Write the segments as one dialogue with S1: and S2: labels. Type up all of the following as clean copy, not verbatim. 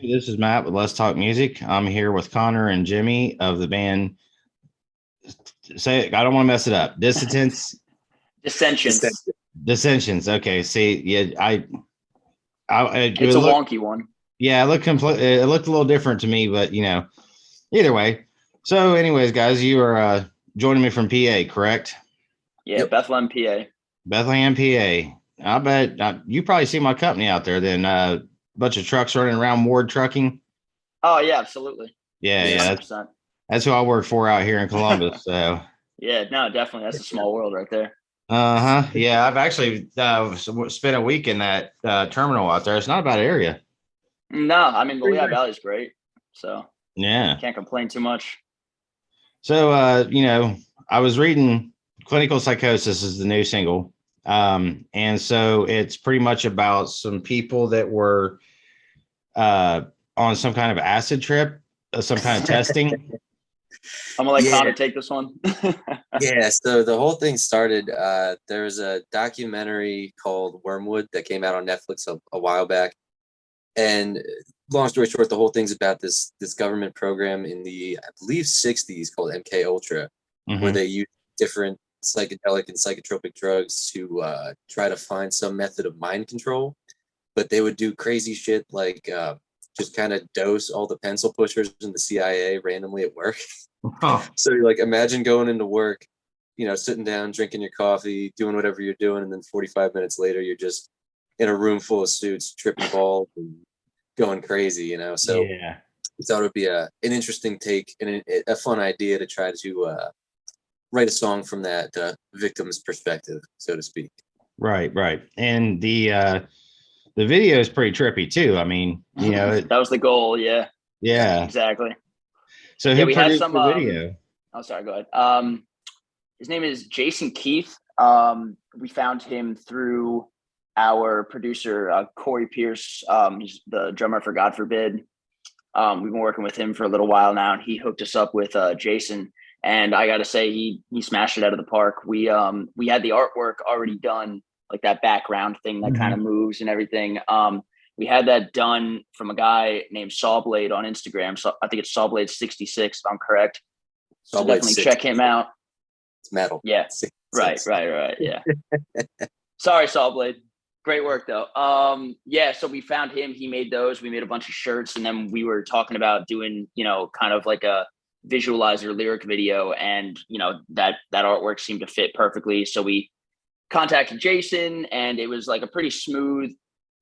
S1: This is Matt with Let's Talk Music. I'm here with Connor and Jimmy of the band. Say it, I don't want to mess it up. Dissentience,
S2: Dissentience.
S1: Dissensions. Okay. See, yeah, it
S2: It's a
S1: look,
S2: wonky one.
S1: yeah, it looked complete. It looked a little different to me, but either way. So, anyways, guys, you are joining me from PA, correct?
S2: Yeah,
S3: Yep.
S2: Bethlehem, PA.
S1: Bethlehem, PA. I bet you probably see my company out there. Then bunch of trucks running around Ward Trucking.
S2: Oh yeah, absolutely.
S1: Yeah,
S3: Yeah.
S1: yeah,
S2: 100%.
S1: that's who I work for out here in Columbus. So.
S2: Yeah, no, definitely. That's a small world right there.
S1: Uh-huh. Yeah, I've actually spent a week in that terminal out there. It's not a bad area.
S2: No, I mean the
S3: Pretty
S2: Lehigh
S3: nice.
S2: Valley is great, so
S1: Yeah.
S2: can't complain too much.
S1: So I was reading Clinical Psychosis is the new single. And so it's pretty much about some people that were on some kind of acid trip, some kind of testing.
S2: I'm gonna let
S3: Yeah.
S2: Connor take this one.
S3: Yeah, so the whole thing started. There's a documentary called Wormwood that came out on Netflix a while back, and long story short, the whole thing's about this government program in the, I believe, 60s called MK Ultra, where they use different psychedelic and psychotropic drugs to try to find some method of mind control. But they would do crazy shit like just kind of dose all the pencil pushers in the CIA randomly at work.
S1: Oh,
S3: So you're like, imagine going into work, sitting down, drinking your coffee, doing whatever you're doing, and then 45 minutes later, you're just in a room full of suits, tripping balls and going crazy, So
S1: yeah.
S3: I thought it would be an interesting take and a fun idea to try to write a song from that victim's perspective, so to speak.
S1: Right, right. And the video is pretty trippy too. I mean,
S2: That was the goal. Yeah,
S1: yeah.
S2: exactly.
S1: So
S2: Yeah,
S1: who
S2: we had
S1: produced
S2: some.
S1: the video?
S2: Oh, sorry. Go ahead. His name is Jason Keith. We found him through our producer Corey Pierce. He's the drummer for God Forbid. We've been working with him for a little while now, and he hooked us up with Jason. And I got to say, he smashed it out of the park. We had the artwork already done, like that background thing that kind of moves and everything. We had that done from a guy named Sawblade on Instagram. So I think it's Sawblade66, if I'm correct. So
S3: Sawblade
S2: definitely
S3: 6.
S2: check him out.
S3: It's metal.
S2: Yeah.
S3: 6.
S2: Right. Yeah. Sorry, Sawblade. Great work though. Yeah, so we found him. He made those. We made a bunch of shirts, and then we were talking about doing, kind of like a visualizer lyric video, and that artwork seemed to fit perfectly. So we contacted Jason, and it was like a pretty smooth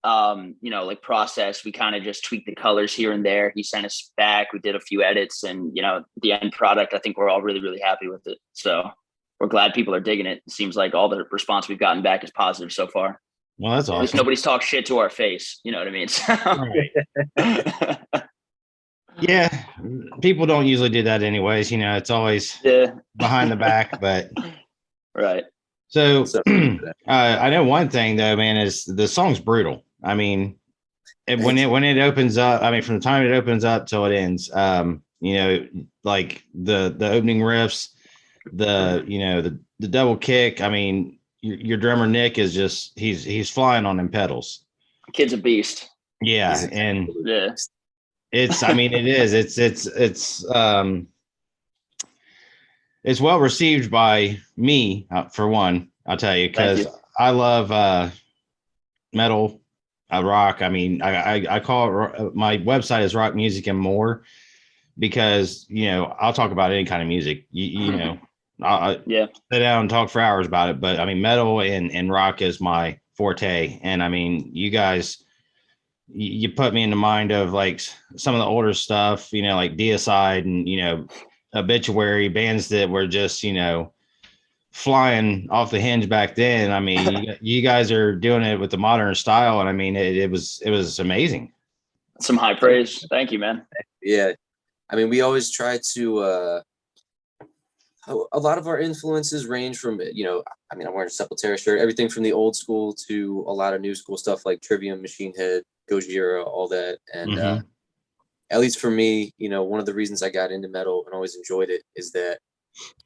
S2: like process. We kind of just tweaked the colors here and there. He sent us back. We did a few edits, and the end product, I think we're all really, really happy with it. So we're glad people are digging it. It seems like all the response we've gotten back is positive so far.
S1: Well, that's
S2: At least
S1: awesome.
S2: nobody's talked shit to our face. You know what I mean? So.
S1: Right. Yeah, people don't usually do that anyways. It's always behind the back, but
S2: right.
S1: So I know one thing though, man, is the song's brutal. I mean, when it opens up, I mean, from the time it opens up till it ends, like the opening riffs, the double kick. I mean, your drummer Nick is just he's flying on them pedals.
S2: Kid's a beast.
S1: Yeah, and
S2: yeah,
S1: it's I mean it is it's well received by me, for one, I'll tell you, because I love metal, rock. I mean, I call it, my website is Rock Music and More, because, I'll talk about any kind of music, I'll sit down and talk for hours about it. But I mean, metal and rock is my forte. And I mean, you guys, you put me in the mind of like some of the older stuff, like Deicide and, Obituary, bands that were just, flying off the hinge back then. I mean, you guys are doing it with the modern style, and I mean, it was amazing.
S2: Some high praise. Thank you, man.
S3: Yeah, I mean, we always try to. A lot of our influences range from, I mean, I'm wearing a Sepultura shirt, everything from the old school to a lot of new school stuff like Trivium, Machine Head, Gojira, all that, and. At least for me, one of the reasons I got into metal and always enjoyed it is that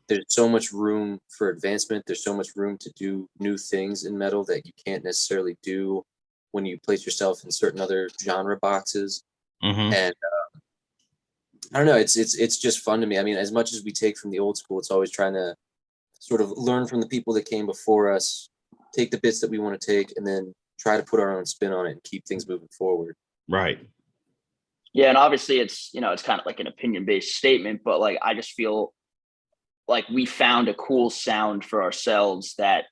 S3: there's so much room for advancement. There's so much room to do new things in metal that you can't necessarily do when you place yourself in certain other genre boxes.
S1: Mm-hmm.
S3: And I don't know, it's just fun to me. I mean, as much as we take from the old school, it's always trying to sort of learn from the people that came before us, take the bits that we want to take, and then try to put our own spin on it and keep things moving forward.
S1: Right.
S2: Yeah, and obviously it's, you know, it's kind of like an opinion-based statement, but like I just feel like we found a cool sound for ourselves that,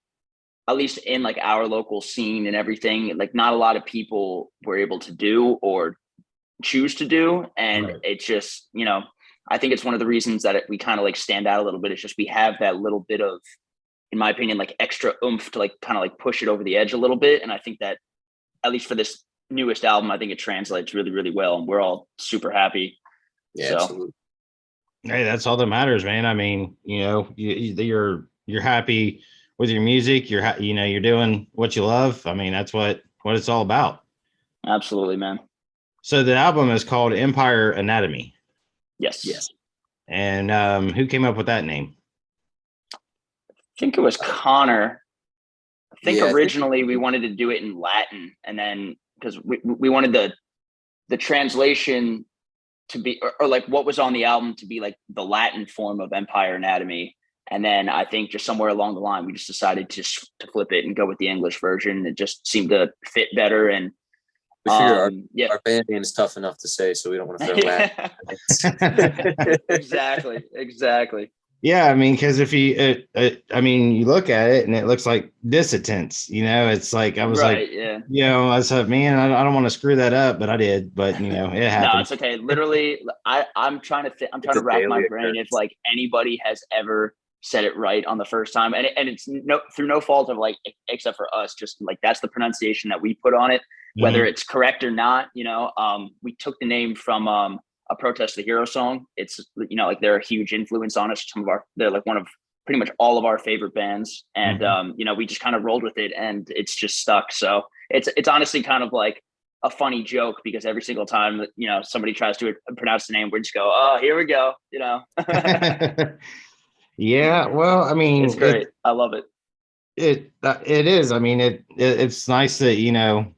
S2: at least in like our local scene and everything, like not a lot of people were able to do or choose to do. And
S1: Right.
S2: it's just, you know, I think it's one of the reasons that we kind of like stand out a little bit. It's just we have that little bit of, in my opinion, like extra oomph to like kind of like push it over the edge a little bit. And I think that, at least for this newest album, I think it translates really, really well, and we're all super happy.
S3: Yeah,
S2: So,
S3: absolutely.
S1: Hey, that's all that matters, man. I mean, you know, you're happy with your music. You know, you're doing what you love. I mean, that's what it's all about.
S2: absolutely, man.
S1: So the album is called Empire Anatomy.
S2: Yes.
S1: And who came up with that name?
S2: I think it was Connor. I think
S3: Yeah,
S2: originally we wanted to do it in Latin, and then because we wanted the translation to be, or like what was on the album to be like the Latin form of Empire Anatomy. And then I think just somewhere along the line, we just decided to flip it and go with the English version. It just seemed to fit better. And
S3: we figure our band name is tough enough to say, so we don't want to throw Latin.
S2: Exactly.
S1: Yeah, I mean, because if you, I mean, you look at it and it looks like Dissentience. You know, it's like I was like,
S2: yeah.
S1: You know, I said, man, I don't want to screw that up, but I did. But you know, it happened.
S2: No, it's okay. Literally, I'm trying to wrap my brain if like anybody has ever said it right on the first time, and it's through no fault of like except for us. Just like that's the pronunciation that we put on it, whether it's correct or not. You know, we took the name from a Protest the Hero song. It's, you know, like they're a huge influence on us. They're like one of pretty much all of our favorite bands. And, you know, we just kind of rolled with it and it's just stuck. So it's honestly kind of like a funny joke because every single time that, you know, somebody tries to pronounce the name, we just go, oh, here we go, you know?
S1: Yeah. Well, I mean,
S2: it's great. I love it.
S1: It is. I mean, it's nice that, you know,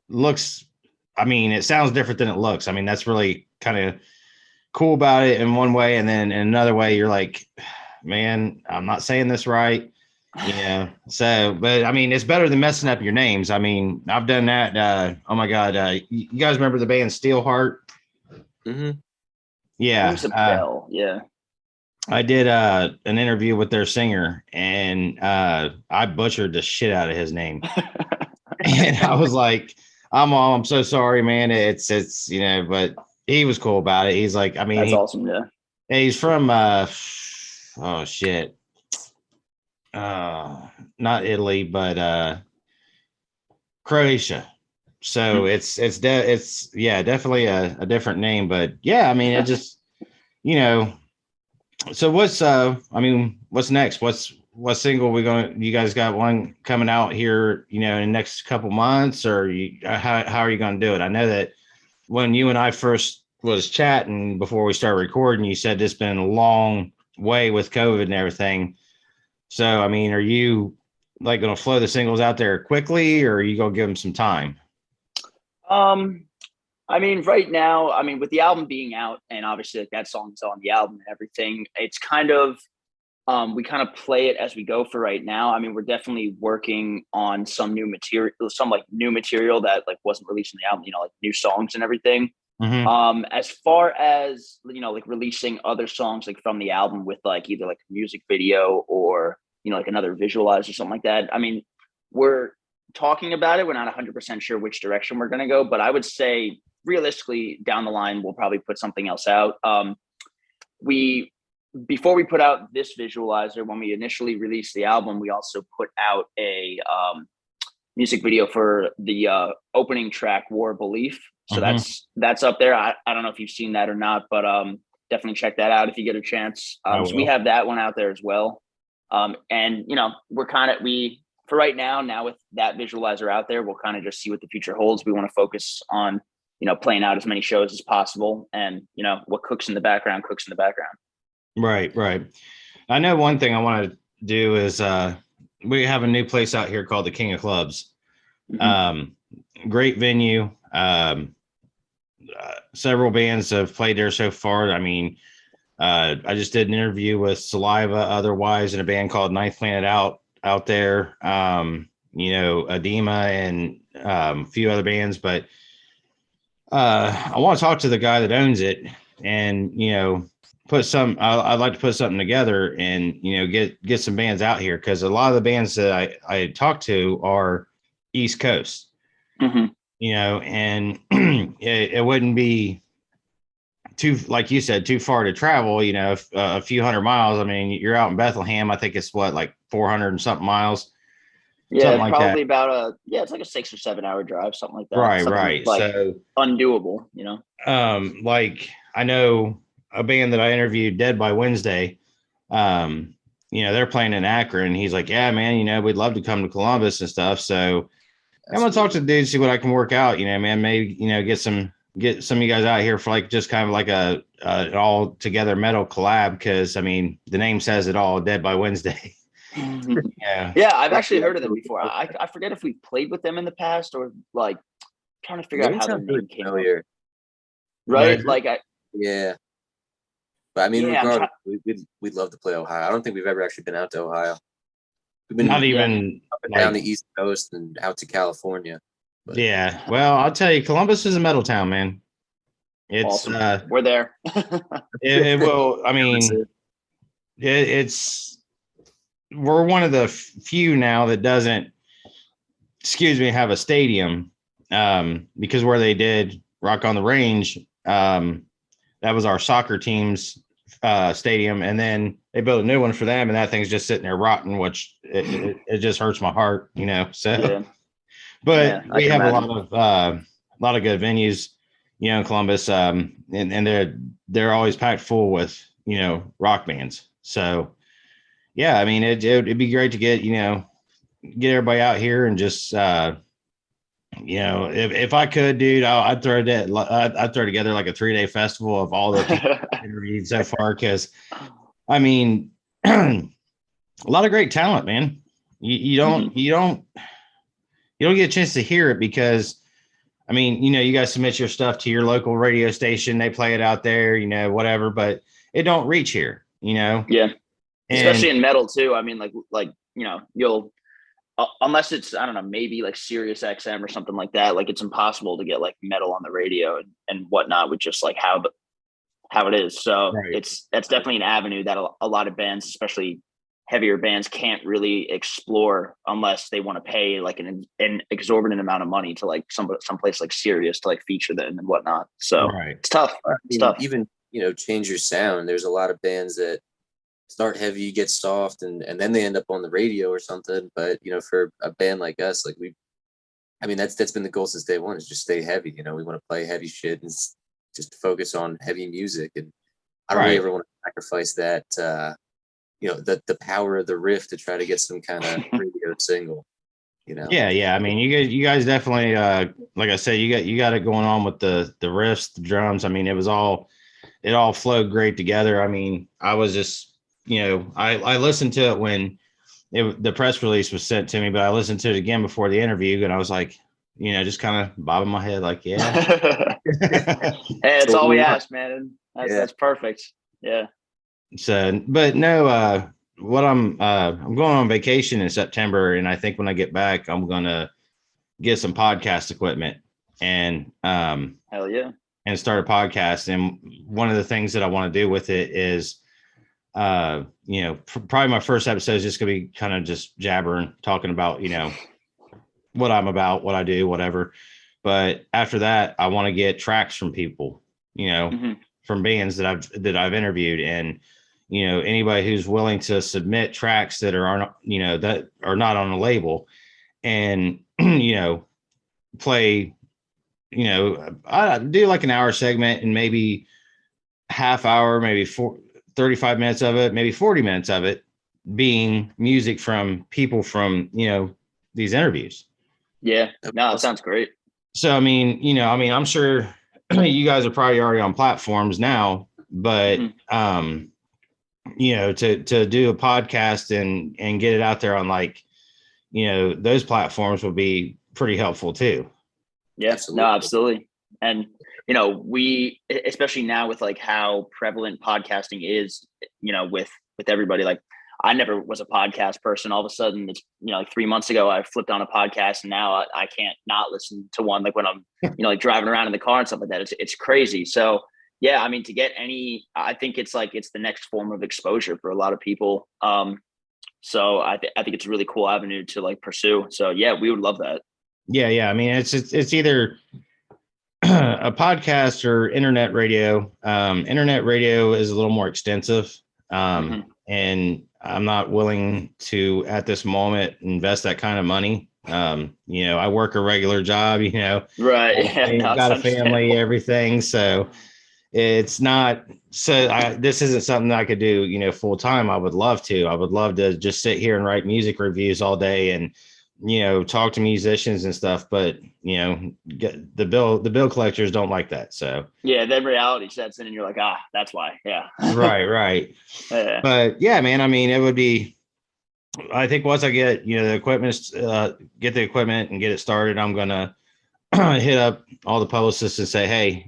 S1: looks, I mean, it sounds different than it looks. I mean, that's really kind of cool about it in one way. And then in another way, you're like, man, I'm not saying this right. Yeah. So, but I mean, it's better than messing up your names. I mean, I've done that. Oh my God. You guys remember the band Steelheart?
S3: Mm-hmm.
S1: Yeah.
S2: Rings a bell. Yeah.
S1: I did an interview with their singer and I butchered the shit out of his name. And I was like, I'm so sorry, man. It's, you know, but he was cool about it. He's like, I mean,
S2: that's awesome. Yeah.
S1: He's from, oh shit. Not Italy, but Croatia. So it's definitely a different name, but yeah, I mean, it just, you know, so what's next? What single you guys got one coming out here, you know, in the next couple months, or how are you going to do it? I know that when you and I first was chatting before we started recording, you said it's been a long way with COVID and everything. So, I mean, are you like going to flow the singles out there quickly, or are you going to give them some time?
S2: I mean, right now, I mean, with the album being out and obviously like that song's on the album and everything, it's kind of, we kind of play it as we go for right now. I mean, we're definitely working on some new material that like wasn't released in the album, you know, like new songs and everything.
S1: Mm-hmm.
S2: As far as, you know, like releasing other songs like from the album with like either like a music video or, you know, like another visualizer or something like that. I mean, we're talking about it. We're not 100% sure which direction we're going to go, but I would say realistically down the line, we'll probably put something else out. Before we put out this visualizer, when we initially released the album, we also put out a music video for the opening track, War Belief. So that's up there. I don't know if you've seen that or not, but definitely check that out if you get a chance. So we have that one out there as well. And, you know, for right now with that visualizer out there, we'll kind of just see what the future holds. We want to focus on, you know, playing out as many shows as possible. And, you know, what cooks in the background.
S1: Right. I know one thing I want to do is we have a new place out here called the King of Clubs. great venue. Several bands have played there so far. I mean, I just did an interview with Saliva, otherwise, in a band called Ninth Planet out there. Edema and a few other bands, but I want to talk to the guy that owns it, and I'd like to put something together and get some bands out here, because a lot of the bands that I talked to are East Coast.
S2: Mm-hmm.
S1: And it wouldn't be too, like you said, too far to travel, a few hundred miles. I mean, you're out in Bethlehem. I think it's like 400 and something miles.
S2: Yeah,
S1: like
S2: probably that. It's like a 6 or 7 hour drive, something like that.
S1: Right.
S2: Like
S1: so
S2: undoable,
S1: like I know a band that I interviewed, Dead by Wednesday. They're playing in Akron. He's like, yeah, man, we'd love to come to Columbus and stuff. So I'm gonna talk to the dude, see what I can work out. Man, maybe get some of you guys out here for like just kind of like an all together metal collab, because I mean the name says it all, Dead by Wednesday.
S2: Yeah, I've actually heard of them before. I forget if we played with them in the past, or like trying to figure out how their name came up. Right?
S3: Yeah. But I mean, regardless, we'd love to play Ohio. I don't think we've ever actually been out to Ohio. We've been
S1: not even
S3: up and down the East Coast and out to California.
S1: But. Yeah, well, I'll tell you, Columbus is a metal town, man. It's
S2: awesome. We're there.
S1: it will. I mean, we're one of the few now that doesn't, have a stadium, because where they did Rock on the Range, that was our soccer team's stadium, and then they built a new one for them, and that thing's just sitting there rotten, which it just hurts my heart, So,
S2: yeah.
S1: But we have a lot of good venues, in Columbus, and they're always packed full with rock bands. So, yeah, I mean it'd be great to get everybody out here and just if I could, dude, I'd throw together like a 3-day festival of all the people I've interviewed so far, because I mean a lot of great talent, man. You don't get a chance to hear it, because I mean, you guys submit your stuff to your local radio station, they play it out there, whatever, but it don't reach here,
S2: Yeah. Especially in metal too. I mean, like you'll unless it's, I don't know, maybe like Sirius XM or something like that. Like it's impossible to get like metal on the radio and whatnot with just like how it is. So that's definitely an avenue that a lot of bands, especially heavier bands, can't really explore unless they want to pay like an exorbitant amount of money to like someplace like Sirius to like feature them and whatnot. So it's tough. It's tough.
S3: Even, change your sound. There's a lot of bands that start heavy, get soft, and then they end up on the radio or something. But for a band like us, like that's been the goal since day one, is just stay heavy. We want to play heavy shit and just focus on heavy music. And I don't really ever want to sacrifice that the power of the riff to try to get some kind of radio single.
S1: Yeah. I mean, you guys definitely, like I said, you got it going on with the riffs, the drums. I mean, it all flowed great together. I mean, I was just, I listened to it when the press release was sent to me, but I listened to it again before the interview, and I was like, just kind of bobbing my head like, yeah.
S2: Hey, it's all we ask, man. That's perfect. Yeah.
S1: So, but no, what I'm going on vacation in September, and I think when I get back, I'm gonna get some podcast equipment and
S2: hell yeah,
S1: and start a podcast. And one of the things that I want to do with it is probably my first episode is just gonna be kind of just jabbering, talking about what I'm about, what I do, whatever. But after that, I want to get tracks from people, from bands that I've interviewed, and anybody who's willing to submit tracks that are that are not on a label, and play, I do like an hour segment, and maybe half hour, maybe 35 minutes of it, maybe 40 minutes of it being music from people from these interviews.
S2: Yeah, no, that sounds great.
S1: So I mean, I'm sure you guys are probably already on platforms now, but to do a podcast and get it out there on those platforms would be pretty helpful too.
S2: Yeah,
S3: Absolutely.
S2: no, absolutely. And, we, especially now with like how prevalent podcasting is, with everybody, like I never was a podcast person. All of a sudden it's, like 3 months ago, I flipped on a podcast and now I can't not listen to one, like when I'm, like driving around in the car and stuff like that. It's crazy. So yeah, I mean, I think it's the next form of exposure for a lot of people. So I think it's a really cool avenue to like pursue. So yeah, we would love that.
S1: Yeah. I mean, it's either a podcast or internet radio. Internet radio is a little more extensive. And I'm not willing to, at this moment, invest that kind of money. I work a regular job,
S2: Right. Yeah,
S1: got a family, everything. So it's not, this isn't something that I could do, full time. I would love to just sit here and write music reviews all day and, talk to musicians and stuff, but get the bill collectors don't like that. So
S2: yeah, then reality sets in and you're like, that's why. Yeah.
S1: right.
S2: Yeah.
S1: But yeah, man, I mean, it would be, I think once I get, the equipment, get the equipment and get it started, I'm going to hit up all the publicists and say, hey,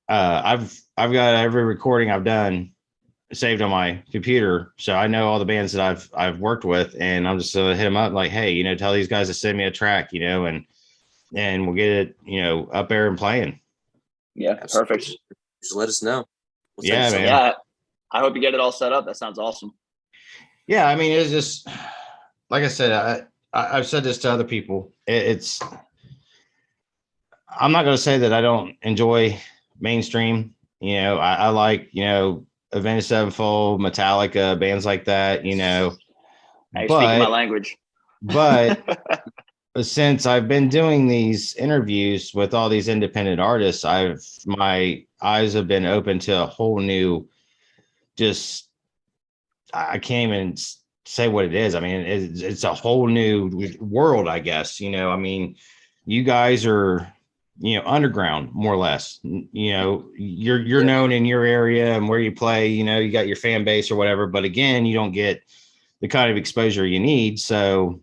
S1: I've got every recording I've done saved on my computer, so I know all the bands that I've worked with, and I'm just hit them up like, hey, tell these guys to send me a track, and we'll get it, up there and playing.
S2: Yeah,
S3: Absolutely.
S2: perfect.
S3: Just let us know.
S1: Yeah, man.
S2: Yeah, I hope you get it all set up. That sounds awesome.
S1: Yeah, I mean, it's just like I said, I've said this to other people. I'm not going to say that I don't enjoy mainstream. I like, Avenged Sevenfold, Metallica, bands like that,
S2: Now you're speaking my language.
S1: But since I've been doing these interviews with all these independent artists, my eyes have been open to a whole new, I can't even say what it is. I mean, it's a whole new world, I guess. I mean, you guys are, underground more or less. You're known in your area and where you play. You got your fan base or whatever. But again, you don't get the kind of exposure you need. So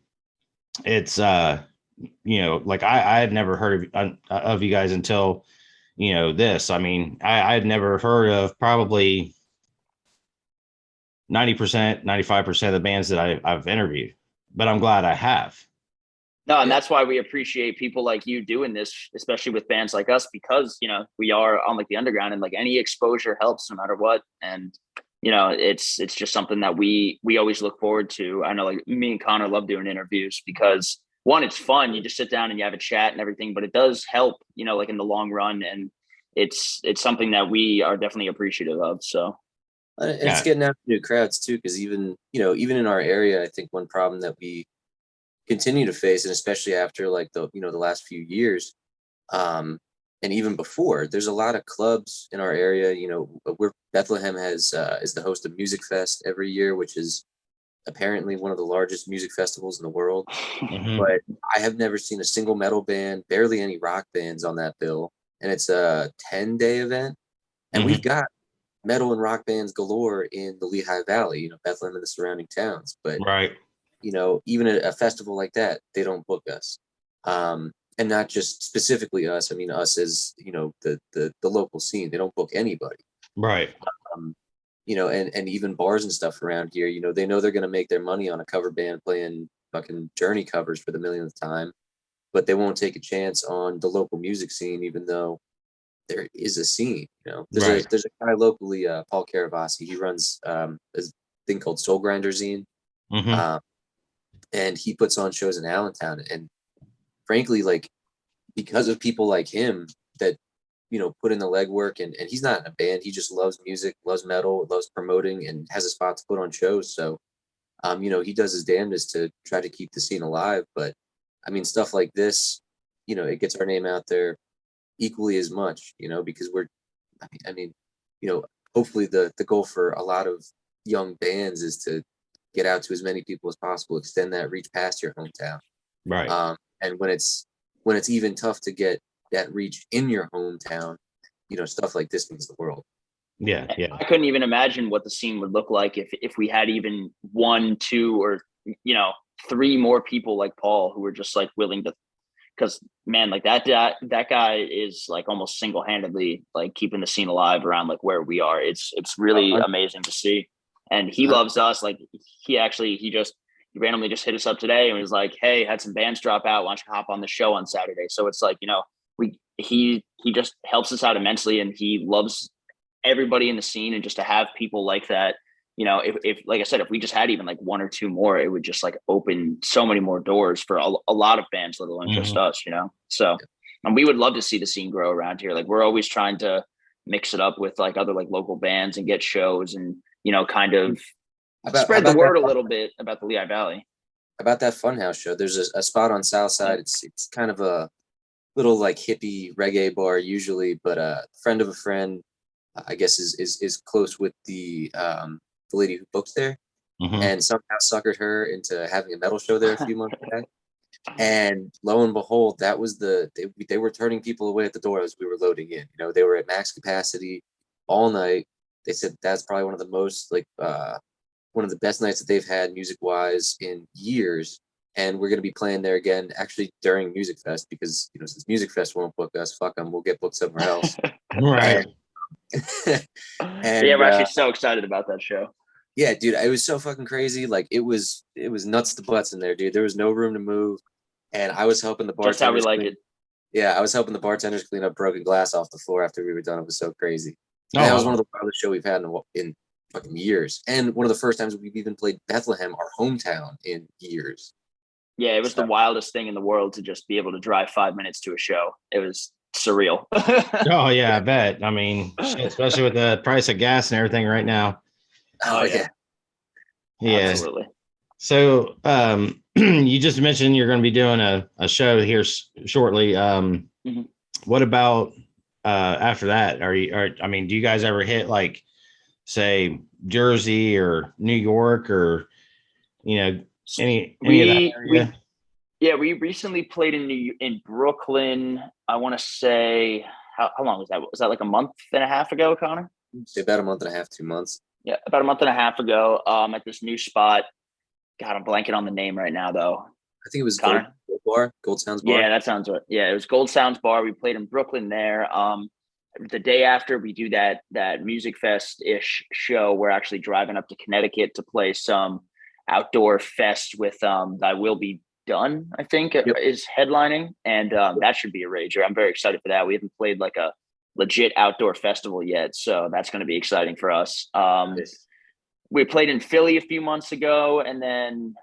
S1: it's like I had never heard of you guys until this. I mean, I had never heard of probably 90%, 95% of the bands that I've interviewed, but I'm glad I have.
S2: No, and that's why we appreciate people like you doing this, especially with bands like us, because we are on like the underground, and like any exposure helps no matter what. And it's just something that we always look forward to. I know like me and Connor love doing interviews because one, it's fun. You just sit down and you have a chat and everything, but it does help, like in the long run. And it's something that we are definitely appreciative of. So
S3: it's getting out to new crowds too, because even in our area, I think one problem that we continue to face, and especially after like the last few years, and even before, there's a lot of clubs in our area. Where Bethlehem is the host of Music Fest every year, which is apparently one of the largest music festivals in the world.
S1: Mm-hmm.
S3: But I have never seen a single metal band, barely any rock bands on that bill, and it's a 10-day event, and we've got metal and rock bands galore in the Lehigh Valley, Bethlehem and the surrounding towns. But
S1: right.
S3: Even a festival like that, they don't book us. And not just specifically us. I mean, us as, the local scene, they don't book anybody.
S1: Right.
S3: And even bars and stuff around here, they know they're going to make their money on a cover band playing fucking Journey covers for the millionth time, but they won't take a chance on the local music scene, even though there is a scene. There's a guy locally, Paul Caravasi. He runs a thing called Soul Grinder Zine. And he puts on shows in Allentown, and frankly, like, because of people like him that put in the legwork, and he's not in a band, he just loves music, loves metal, loves promoting, and has a spot to put on shows. So he does his damnedest to try to keep the scene alive. But I mean, stuff like this, it gets our name out there equally as much, because hopefully the goal for a lot of young bands is to get out to as many people as possible, extend that reach past your hometown.
S1: Right.
S3: And when it's even tough to get that reach in your hometown, stuff like this means the world.
S1: Yeah.
S2: I couldn't even imagine what the scene would look like if we had even 1, 2, or 3 more people like Paul who were just like willing to because man, like that guy is like almost single-handedly like keeping the scene alive around like where we are. It's really amazing to see, and he loves us. Like he randomly just hit us up today and was like, "Hey, had some bands drop out. Why don't you hop on the show on Saturday?" So it's like, he just helps us out immensely, and he loves everybody in the scene, and just to have people like that. If like I said, if we just had even like one or two more, it would just like open so many more doors for a lot of bands, let alone just us, So, and we would love to see the scene grow around here. Like we're always trying to mix it up with like other like local bands and get shows and, kind of spread the word a little bit about the Lehigh Valley.
S3: About that Funhouse show, there's a spot on Southside. It's kind of a little like hippie reggae bar usually, but a friend of a friend, I guess is close with the lady who books there, and somehow suckered her into having a metal show there a few months back. And lo and behold, that was they were turning people away at the door as we were loading in. They were at max capacity all night. They said that's probably one of the most one of the best nights that they've had music wise in years. And we're going to be playing there again, actually during Music Fest, because since Music Fest won't book us, fuck them, we'll get booked somewhere else.
S1: Right.
S3: And
S2: yeah, we're actually so excited about that show.
S3: Yeah, dude, it was so fucking crazy. Like it was nuts to butts in there, dude. There was no room to move, and I was helping the bartenders.
S2: Just how we like it.
S3: Yeah, I was helping the bartenders clean up broken glass off the floor after we were done. It was so crazy.
S1: Oh,
S3: that was one of the wildest shows we've had in fucking years, and one of the first times we've even played Bethlehem, our hometown, in years.
S2: Yeah, it was the wildest thing in the world to just be able to drive 5 minutes to a show. It was surreal.
S1: Oh yeah, I bet. I mean, especially with the price of gas and everything right now.
S3: Oh yeah.
S1: Yeah.
S2: Absolutely.
S1: So you just mentioned you're going to be doing a show here shortly. What about after that? Do you guys ever hit like say Jersey or New York or any of that area?
S2: We recently played in Brooklyn. I want to say how long was that? Was that like a month and a half ago, Connor?
S3: About a month and a half, 2 months.
S2: Yeah, about a month and a half ago. At this new spot. God, I'm blanking on the name right now, though.
S3: I think it was
S2: Connor?
S3: Gold Sounds Bar.
S2: Yeah, that sounds right. Yeah, it was Gold Sounds Bar. We played in Brooklyn there. The day after we do that Music Fest-ish show, we're actually driving up to Connecticut to play some outdoor fest with Thy Will Be Done, I think, is headlining. And that should be a rager. I'm very excited for that. We haven't played like a legit outdoor festival yet, so that's going to be exciting for us. We played in Philly a few months ago, and then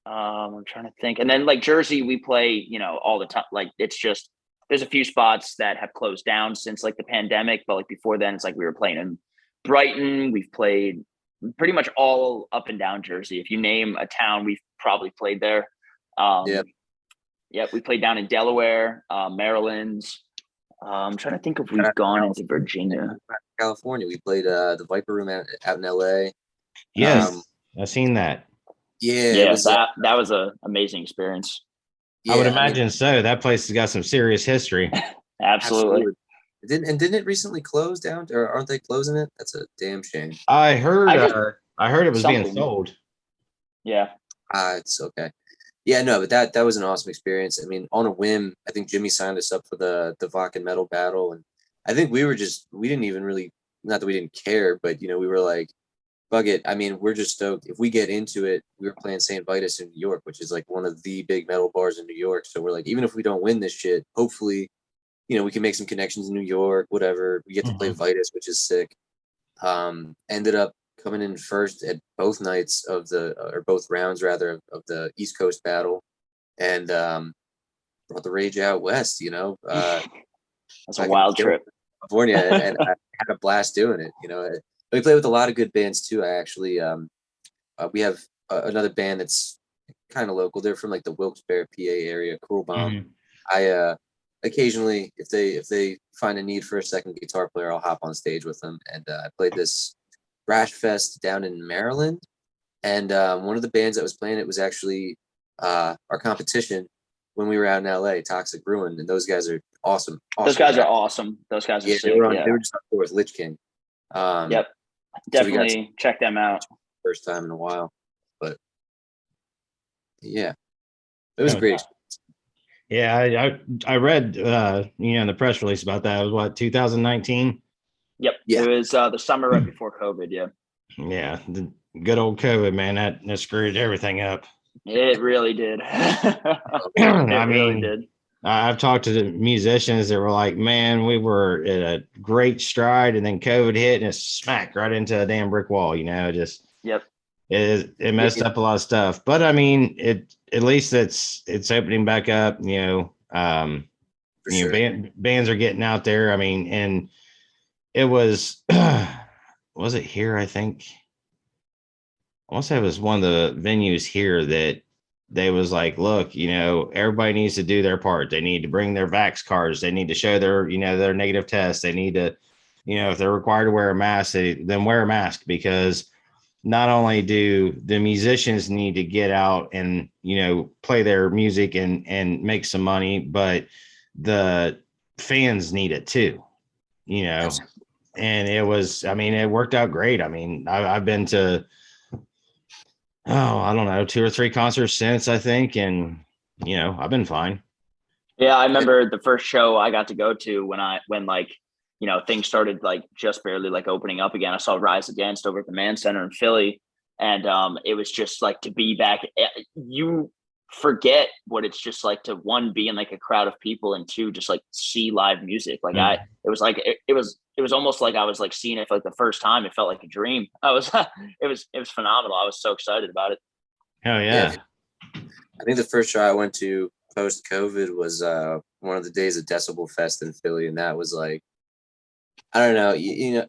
S2: I'm trying to think. And then like Jersey, we play, all the time. Like it's just there's a few spots that have closed down since like the pandemic, but like before then, it's like we were playing in Brighton. We've played pretty much all up and down Jersey. If you name a town, we've probably played there. We played down in Delaware, Maryland. I'm trying to think if we've gone into Virginia.
S3: California. We played the Viper Room out in LA.
S1: Yes, I've seen that.
S3: Yeah,
S2: that was an amazing experience.
S1: Yeah, I would imagine so. That place has got some serious history.
S2: Absolutely.
S3: Didn't it recently close down, or aren't they closing it? That's a damn shame.
S1: I heard it was being sold.
S2: Yeah.
S3: It's okay. Yeah, no, but that was an awesome experience. I mean, on a whim, I think Jimmy signed us up for the Vakken Metal Battle, and I think we didn't even really, not that we didn't care, but we were like, fuck it. I mean, we're just stoked. If we get into it, we were playing St. Vitus in New York, which is like one of the big metal bars in New York. So we're like, even if we don't win this shit, hopefully, we can make some connections in New York, whatever. We get to play Vitus, which is sick. Ended up coming in first at both nights or both rounds rather of the East Coast battle, and brought the rage out west.
S2: That's a wild trip.
S3: California, and I had a blast doing it. We play with a lot of good bands too. I actually we have another band that's kind of local. They're from like the Wilkes-Barre, PA area, Cruel Bomb. I occasionally, if they find a need for a second guitar player, I'll hop on stage with them. And I played this Thrash Fest down in Maryland, and one of the bands that was playing it was actually our competition when we were out in LA, Toxic Ruin, and those guys are awesome.
S2: Those guys are awesome. Those guys are sick.
S3: They were just up there with Lich King.
S2: Yep. Definitely check them out.
S3: First time in a while, but yeah, it was great.
S1: Yeah, I read in the press release about that. It was what, 2019?
S2: Yep.
S3: Yeah.
S2: It was the summer right before COVID. Yeah.
S1: Yeah, the good old COVID, man, that screwed everything up.
S2: It really did.
S1: I
S2: It really
S1: mean,
S2: did.
S1: I've talked to the musicians that were like, man, we were at a great stride, and then COVID hit and it smacked right into a damn brick wall. Just
S2: Yep.
S1: it messed up a lot of stuff. But I mean, it at least it's opening back up.
S3: For sure.
S1: Bands are getting out there. I mean, and it was was it here? I think I want to say it was one of the venues here that they was like, look, everybody needs to do their part. They need to bring their vax cards. They need to show their negative test. They need to, if they're required to wear a mask, then wear a mask, because not only do the musicians need to get out and, play their music and make some money, but the fans need it too, and it worked out great. I mean, I've been to, I don't know, 2 or 3 concerts since, I think. And, I've been fine.
S2: Yeah, I remember the first show I got to go to when like, things started like just barely like opening up again. I saw Rise Against over at the Man Center in Philly. And it was just like to be back. You forget what it's just like to, one, be in like a crowd of people, and two, just like see live music. Like it was like it was almost like I was like seeing it for like the first time. It felt like a dream. It was phenomenal. I was so excited about it.
S1: Hell yeah.
S3: I think the first show I went to post COVID was one of the days of Decibel Fest in Philly, and that was like, I don't know,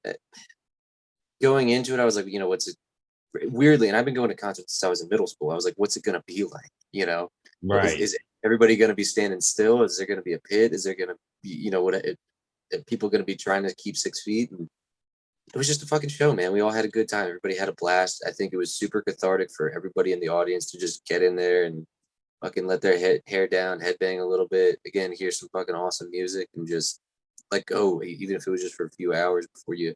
S3: going into it, I was like, what's it weirdly, and I've been going to concerts since I was in middle school. I was like, what's it gonna be like?
S1: Right.
S3: Is everybody gonna be standing still? Is there gonna be a pit? Is there gonna be, are people gonna be trying to keep 6 feet? And it was just a fucking show, man. We all had a good time. Everybody had a blast. I think it was super cathartic for everybody in the audience to just get in there and fucking let their hair down, headbang a little bit. Again, hear some fucking awesome music and just let go, even if it was just for a few hours before you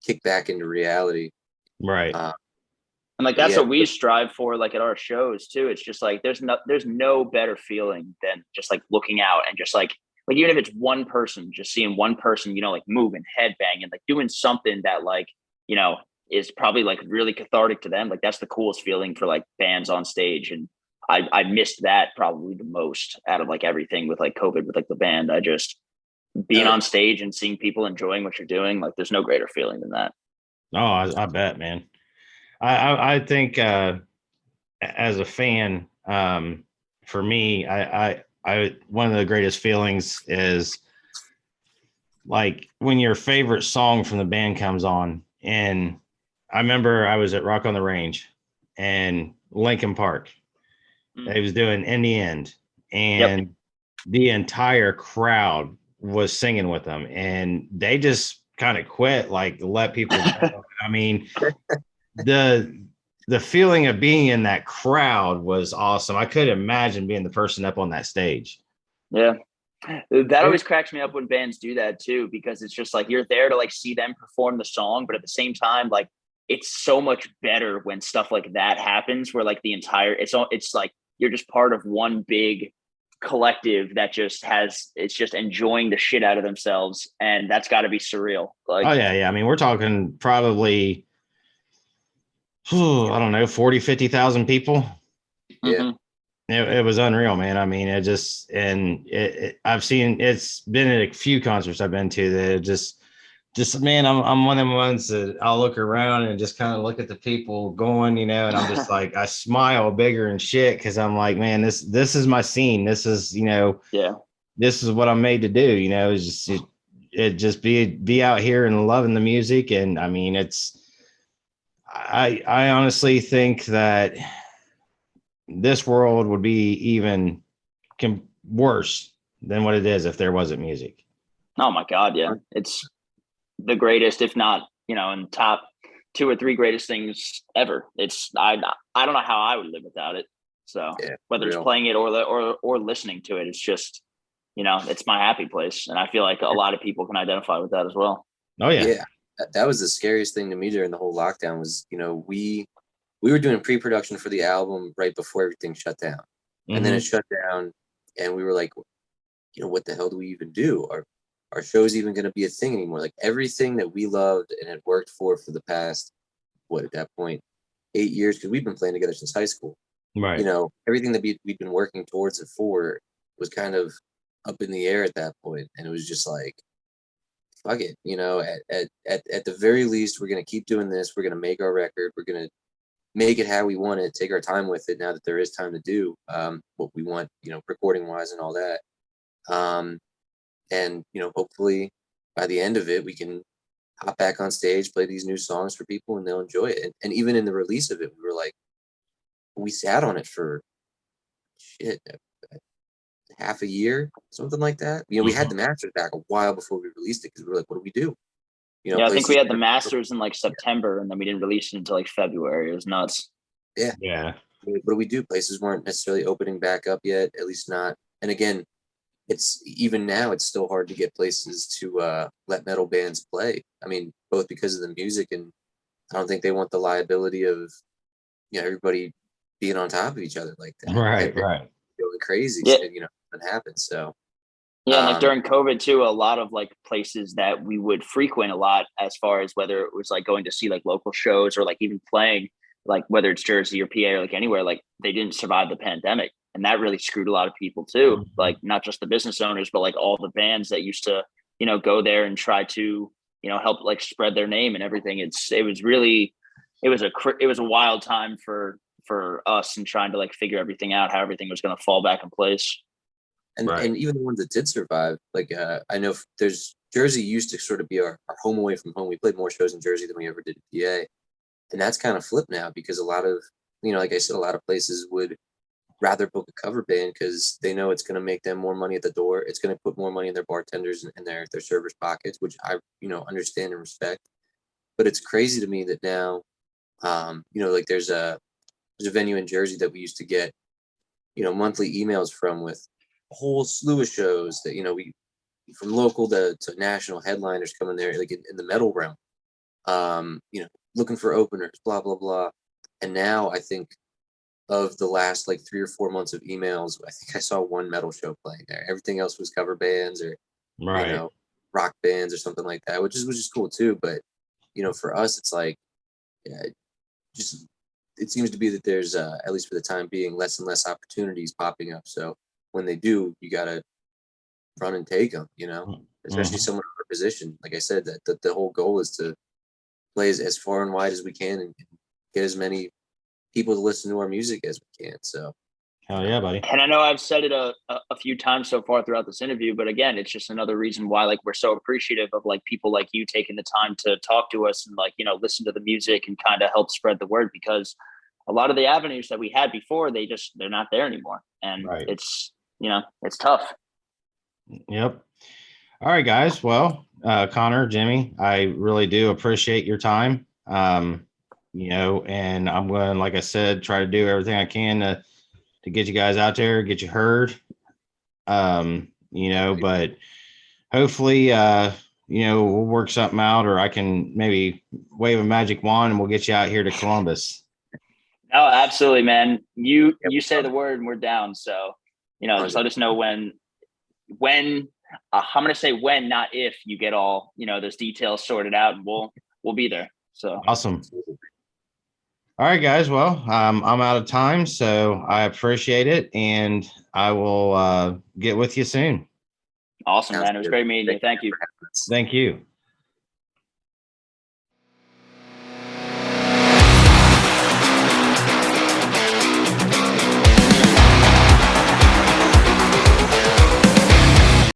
S3: kick back into reality.
S1: Right.
S2: And like that's what we strive for, like at our shows too. It's just like there's no better feeling than just like looking out and just like even if it's one person, just seeing one person, like moving, headbanging, like doing something that like, is probably like really cathartic to them. Like that's the coolest feeling for like bands on stage. And I missed that probably the most out of like everything with like COVID with like the band. I just being on stage and seeing people enjoying what you're doing, like there's no greater feeling than that.
S1: Oh, I bet, man. I think as a fan, for me, I one of the greatest feelings is like when your favorite song from the band comes on. And I remember I was at Rock on the Range and Linkin Park. They was doing In the End, and the entire crowd was singing with them, and they just kind of quit, like let people go. I mean, the feeling of being in that crowd was awesome. I could imagine being the person up on that stage.
S2: Yeah. That always cracks me up when bands do that too, because it's just like you're there to like see them perform the song, but at the same time, like it's so much better when stuff like that happens, where like it's like you're just part of one big collective that it's just enjoying the shit out of themselves, and that's got to be surreal. Like,
S1: oh yeah. I mean, we're talking probably, I don't know, 40, 50,000 people.
S3: Yeah.
S1: It was unreal, man. I mean, I've seen, it's been at a few concerts I've been to that just man, I'm one of them ones that I'll look around and just kind of look at the people going, and I'm just like, I smile bigger and shit, because I'm like, man, this is my scene. This is, this is what I'm made to do. It's just it just be out here and loving the music. And I mean, I honestly think that this world would be even worse than what it is if there wasn't music.
S2: Oh my God. Yeah. It's the greatest, if not, in top 2 or 3 greatest things ever. I don't know how I would live without it. So whether it's playing it or listening to it, it's just, it's my happy place. And I feel like a lot of people can identify with that as well.
S1: Oh yeah.
S3: Yeah. That was the scariest thing to me during the whole lockdown was, we were doing pre-production for the album right before everything shut down. And then it shut down and we were like, what the hell do we even do? Our show's even going to be a thing anymore? Like everything that we loved and had worked for the past, at that point, 8 years, because we've been playing together since high school.
S1: Right.
S3: Everything that we'd been working towards it for was kind of up in the air at that point, and it was just like, fuck it, at the very least, we're gonna keep doing this. We're gonna make our record. We're gonna make it how we want it. Take our time with it. Now that there is time to do what we want, recording wise and all that. And hopefully by the end of it, we can hop back on stage, play these new songs for people, and they'll enjoy it. And even in the release of it, we were like, we sat on it for half a year, something like that. We had the masters back a while before we released it because we were like, what do we do?
S2: I think we had the masters in like September, and then we didn't release it until like February. It was nuts.
S1: Yeah.
S3: What do we do? Places weren't necessarily opening back up yet, at least not. And again, it's even now, it's still hard to get places to let metal bands play. I mean, both because of the music, and I don't think they want the liability of everybody being on top of each other like that.
S1: Right.
S3: Going crazy.
S2: Yeah.
S3: What happens. So
S2: yeah, and like during COVID too, a lot of like places that we would frequent a lot, as far as whether it was like going to see like local shows or like even playing, like whether it's Jersey or PA or like anywhere, like they didn't survive the pandemic. And that really screwed a lot of people too. Like not just the business owners, but like all the bands that used to, go there and try to, help like spread their name and everything. It was a wild time for us and trying to like figure everything out, how everything was going to fall back in place.
S3: And even the ones that did survive, like I know Jersey used to sort of be our home away from home. We played more shows in Jersey than we ever did in PA. And that's kind of flipped now because a lot of, like I said, a lot of places would rather book a cover band because they know it's going to make them more money at the door. It's going to put more money in their bartenders and their servers' pockets, which I, understand and respect. But it's crazy to me that now, like there's a venue in Jersey that we used to get, monthly emails from with a whole slew of shows that, we from local to national headliners coming there, like in the metal realm, looking for openers, blah, blah, blah. And now I think of the last like 3 or 4 months of emails, I think I saw one metal show playing there. Everything else was cover bands or, rock bands or something like that, which is cool too. But, for us, it's like, it seems to be that there's, at least for the time being, less and less opportunities popping up. So when they do, you got to run and take them, especially someone in our position. Like I said, that the whole goal is to play as far and wide as we can and get as many people to listen to our music as we can. So
S1: hell yeah, buddy.
S2: And I know I've said it a few times so far throughout this interview, but again, it's just another reason why like we're so appreciative of like people like you taking the time to talk to us and like, listen to the music and kind of help spread the word, because a lot of the avenues that we had before, they're not there anymore. And it's, it's tough.
S1: Yep. All right, guys. Well, Connor, Jimmy, I really do appreciate your time. And I'm going to, like I said, try to do everything I can to get you guys out there, get you heard. But hopefully, we'll work something out, or I can maybe wave a magic wand and we'll get you out here to Columbus.
S2: Oh, absolutely, man. You say the word and we're down. So, just let us know when I'm going to say when, not if, you get all, those details sorted out, and we'll be there. So
S1: awesome. All right, guys. Well, I'm out of time, so I appreciate it, and I will get with you soon.
S2: Awesome, man. It was great meeting you. Thank you.
S1: Thank you.